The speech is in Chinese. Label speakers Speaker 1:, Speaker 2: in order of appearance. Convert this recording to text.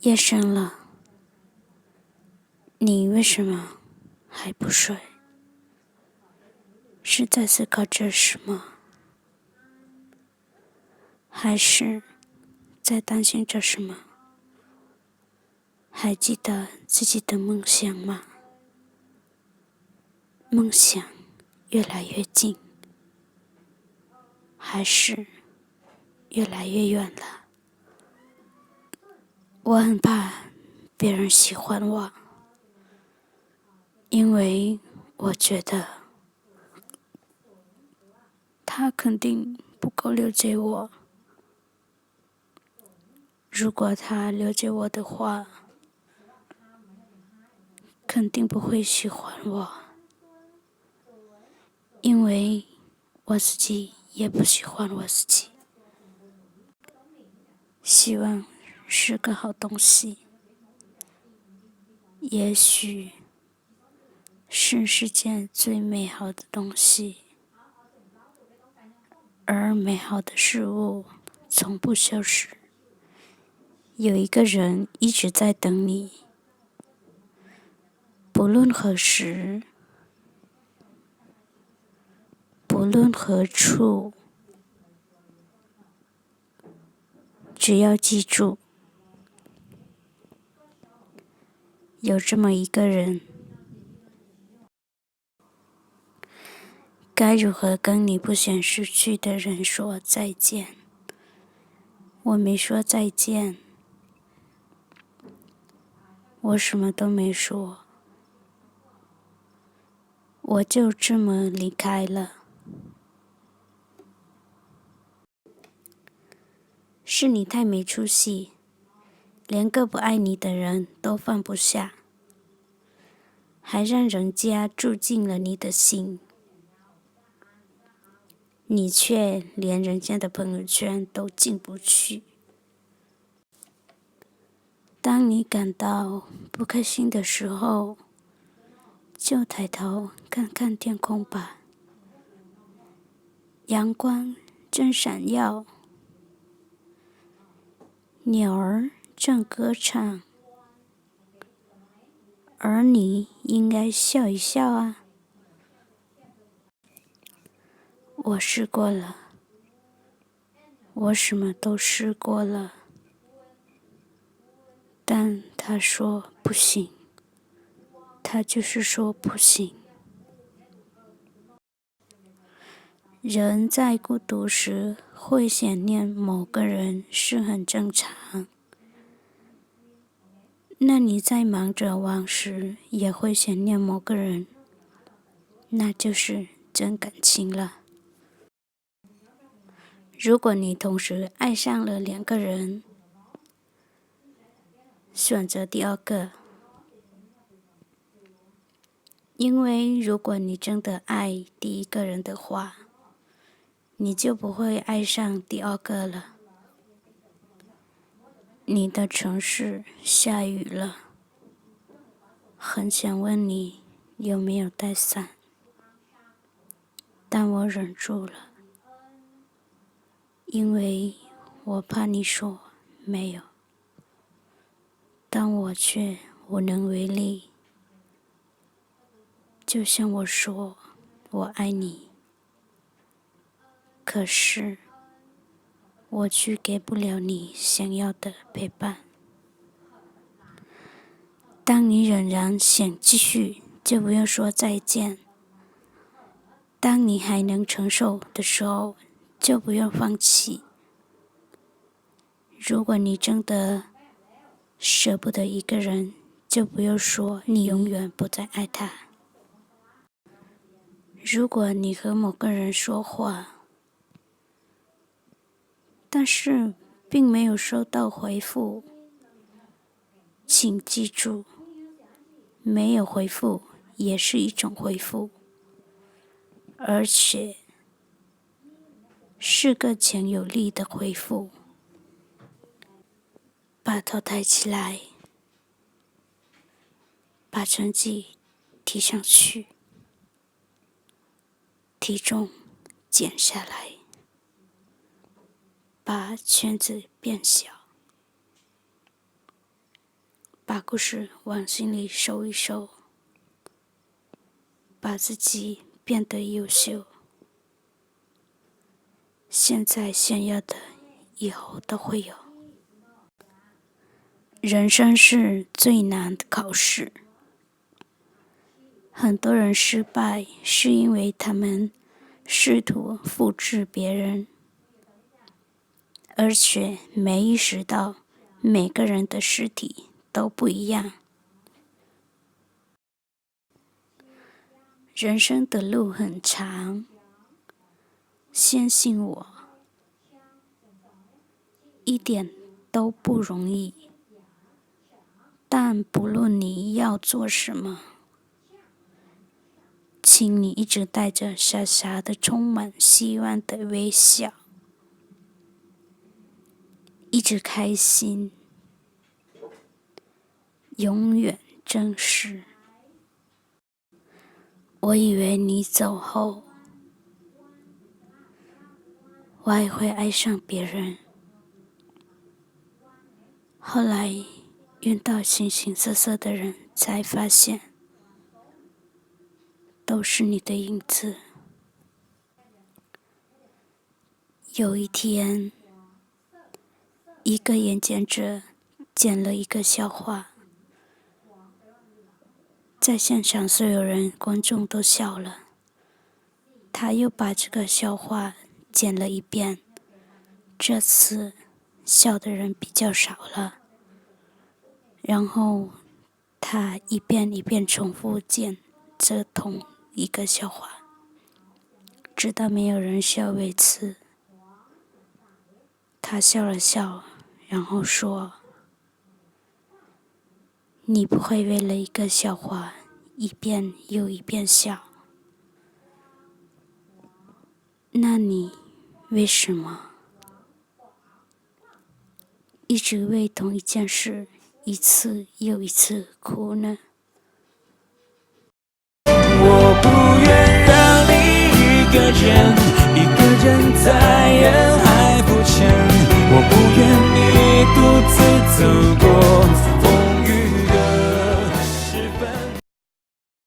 Speaker 1: 夜深了，你为什么还不睡？是在思考着什么？还是在担心着什么？还记得自己的梦想吗？梦想越来越近，还是越来越远了？我很怕别人喜欢我，因为我觉得他肯定不够了解我。如果他了解我的话，肯定不会喜欢我，因为我自己也不喜欢我自己。希望是个好东西，也许是世界最美好的东西，而美好的事物从不消失。有一个人一直在等你，不论何时，不论何处，只要记住，有这么一个人。该如何跟你不想失去的人说再见？我没说再见，我什么都没说，我就这么离开了。是你太没出息，连个不爱你的人都放不下，还让人家住进了你的心，你却连人家的朋友圈都进不去。当你感到不开心的时候，就抬头看看天空吧，阳光正闪耀，鸟儿正歌唱，而你应该笑一笑啊。我试过了，我什么都试过了，但他说不行，他就是说不行。人在孤独时会想念某个人是很正常，那你在忙着往时也会想念某个人，那就是真感情了。如果你同时爱上了2个人，选择第2个，因为如果你真的爱第1个人的话，你就不会爱上第2个了。你的城市下雨了，很想问你有没有带伞，但我忍住了，因为我怕你说没有，但我却无能为力。就像我说我爱你，可是我却给不了你想要的陪伴。当你仍然想继续，就不用说再见。当你还能承受的时候，就不用放弃。如果你真的舍不得一个人，就不用说你永远不再爱他。如果你和某个人说话，但是并没有收到回复，请记住，没有回复也是一种回复，而且是个强有力的回复。把头抬起来，把成绩提上去，体重减下来，把圈子变小。把故事往心里收一收，把自己变得优秀。现在想要的，以后都会有。人生是最难的考试，很多人失败是因为他们试图复制别人，而且没意识到每个人的实体都不一样。人生的路很长，相信我，一点都不容易。但不论你要做什么，请你一直带着傻傻的、充满希望的微笑，一直开心，永远真实。我以为你走后，我还会爱上别人。后来遇到形形色色的人，才发现都是你的影子。有一天，一个演讲者讲了一个笑话，在现场所有人观众都笑了。他又把这个笑话讲了一遍，这次笑的人比较少了。然后他一遍一遍重复讲这同一个笑话，直到没有人笑为止。他笑了笑，然后说：“你不会为了一个笑话一遍又一遍笑，那你为什么一直为同一件事一次又一次哭呢？”
Speaker 2: 我不愿让你一个人在人海浮沉，我不愿你独自走